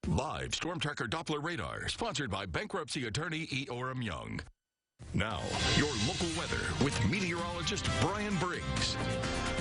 Live Storm Tracker Doppler radar, sponsored by bankruptcy attorney E. Orem Young. Now, your local weather with meteorologist Brian Briggs.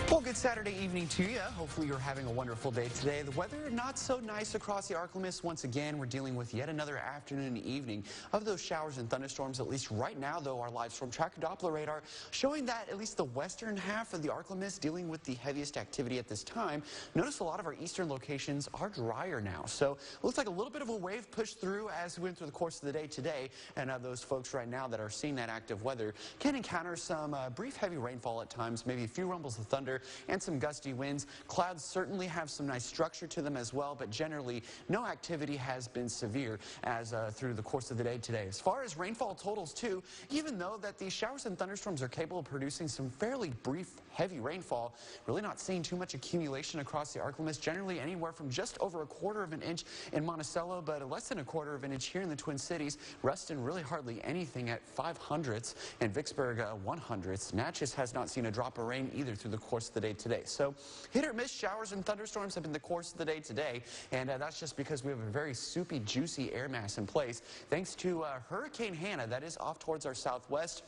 Well, good Saturday evening to you. Hopefully you're having a wonderful day today. The weather not so nice across the ArkLaMiss. Once again, we're dealing with yet another afternoon and evening of those showers and thunderstorms. At least right now, though, our live storm tracker Doppler radar showing that at least the western half of the ArkLaMiss dealing with the heaviest activity at this time. Notice a lot of our eastern locations are drier now. So it looks like a little bit of a wave pushed through as we went through the course of the day today. And those folks right now that are seeing that active weather can encounter some brief heavy rainfall at times, maybe a few rumbles of thunder and some gusty winds. Clouds certainly have some nice structure to them as well, but generally no activity has been severe as through the course of the day today. As far as rainfall totals too, even though that these showers and thunderstorms are capable of producing some fairly brief heavy rainfall, really not seeing too much accumulation across the ArkLaMiss, generally anywhere from just over 1/4 of an inch in Monticello, but less than 1/4 of an inch here in the Twin Cities. Ruston really hardly anything at 5/100ths, and Vicksburg 1/100ths. Natchez has not seen a drop of rain either through the course of the day today. So hit or miss showers and thunderstorms have been the course of the day today, and that's just because we have a very soupy, juicy air mass in place thanks to Hurricane Hannah that is off towards our southwest.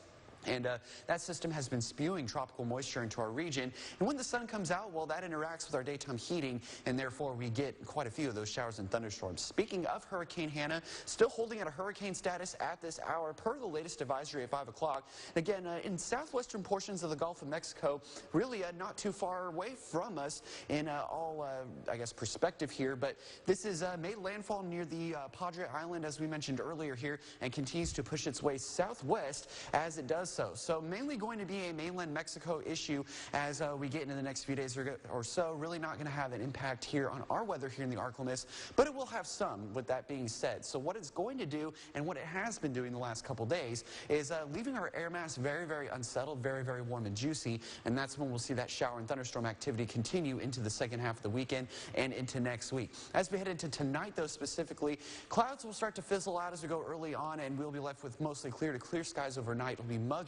And that system has been spewing tropical moisture into our region. And when the sun comes out, well, that interacts with our daytime heating, and therefore we get quite a few of those showers and thunderstorms. Speaking of Hurricane Hannah, still holding at a hurricane status at this hour per the latest advisory at 5 o'clock. Again, in southwestern portions of the Gulf of Mexico, really not too far away from us in all, I guess, perspective here. But this is made landfall near the Padre Island, as we mentioned earlier here, and continues to push its way southwest as it does so mainly going to be a mainland Mexico issue as we get into the next few days or so. Really not going to have an impact here on our weather here in the ArkLaMiss, but it will have some, with that being said. So what it's going to do, and what it has been doing the last couple days, is leaving our air mass very, very unsettled, very, very warm and juicy, and that's when we'll see that shower and thunderstorm activity continue into the second half of the weekend and into next week. As we head into tonight, though, specifically, clouds will start to fizzle out as we go early on, and we'll be left with mostly clear to clear skies overnight. It'll be muggy.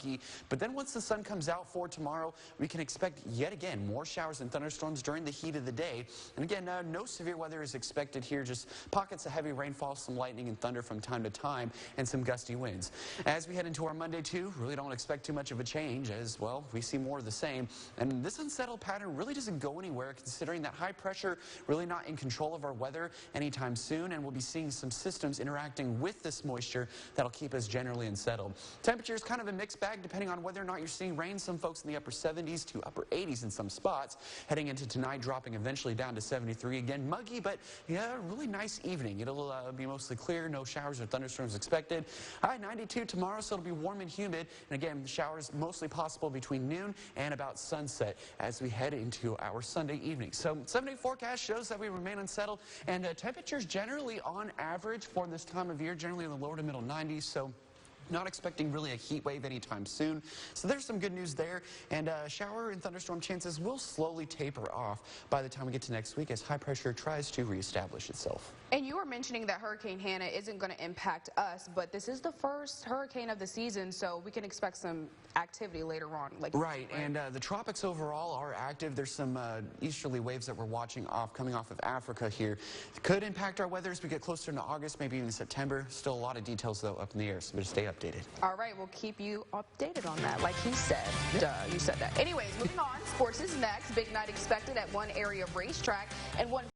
But then once the sun comes out for tomorrow, we can expect yet again more showers and thunderstorms during the heat of the day. And again, no severe weather is expected here, just pockets of heavy rainfall, some lightning and thunder from time to time, and some gusty winds. As we head into our Monday too, really don't expect too much of a change as, well, we see more of the same. And this unsettled pattern really doesn't go anywhere, considering that high pressure really not in control of our weather anytime soon, and we'll be seeing some systems interacting with this moisture that'll keep us generally unsettled. Temperature is kind of a mixed bag depending on whether or not you're seeing rain. Some folks in the upper 70s to upper 80s in some spots. Heading into tonight, dropping eventually down to 73. Again, muggy, but yeah, really nice evening. It'll be mostly clear, no showers or thunderstorms expected. High 92 tomorrow, so it'll be warm and humid. And again, showers mostly possible between noon and about sunset as we head into our Sunday evening. So 7-day forecast shows that we remain unsettled, and temperatures generally on average for this time of year, generally in the lower to middle 90s. So not expecting really a heat wave anytime soon. So there's some good news there. And shower and thunderstorm chances will slowly taper off by the time we get to next week as high pressure tries to reestablish itself. And you were mentioning that Hurricane Hannah isn't going to impact us, but this is the first hurricane of the season, so we can expect some activity later on. Right, and the tropics overall are active. There's some easterly waves that we're watching coming off of Africa here. Could impact our weather as we get closer into August, maybe even September. Still a lot of details, though, up in the air, so just stay updated. All right, we'll keep you updated on that, like he said. Duh, you said that. Anyways, moving on. Sports is next. Big night expected at one area racetrack and one